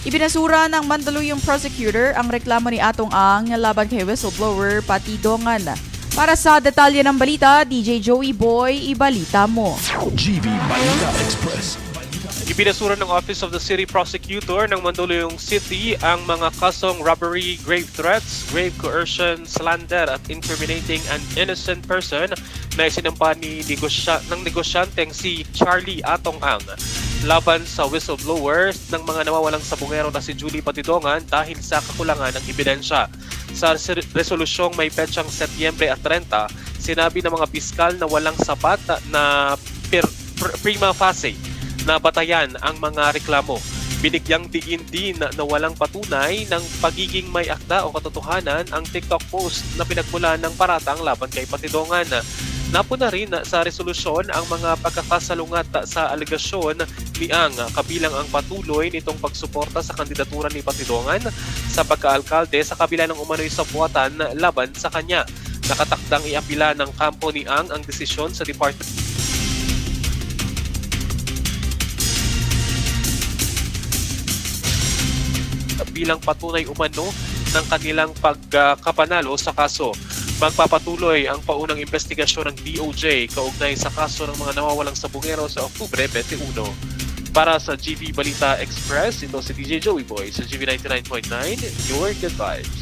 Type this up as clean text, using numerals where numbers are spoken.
Ibinasura ng Mandaluyong prosecutor ang reklamo ni Atong Ang laban kay whistleblower Pati Dongan. Para sa detalye ng balita, DJ Joey Boy, ibalita mo. GV Balita Express. Ibinasura ng Office of the City Prosecutor ng Mandaluyong City ang mga kasong robbery, grave threats, grave coercion, slander at incriminating an innocent person na isinampa ng negosyanteng si Charlie Atong Ang laban sa whistleblower ng mga nawawalang sabungero na si Julie Patidongan dahil sa kakulangan ng ebidensya. Sa resolusyong may petsang Setyembre at 30, sinabi ng mga piskal na walang sapat na prima facie na batayan ang mga reklamo. Binigyang diin din na walang patunay ng pagiging may akda o katotohanan ang TikTok post na pinagmula ng paratang laban kay Patidongan. Napuna rin sa resolusyon ang mga pagkakasalungat sa alegasyon ni Ang kabilang ang patuloy nitong pagsuporta sa kandidatura ni Patidongan sa pagkaalkalde sa kabila ng umano'y sabwatan laban sa kanya. Nakatakdang iapila ng kampo ni Ang desisyon sa Department bilang patunay umano ng kanilang pagkapanalo sa kaso. Magpapatuloy ang paunang investigasyon ng DOJ kaugnay sa kaso ng mga nawawalang sabungero sa Oktubre 21. Para sa GV Balita Express, ito si DJ Joey Boy sa GV 99.9, Your Good Vibes.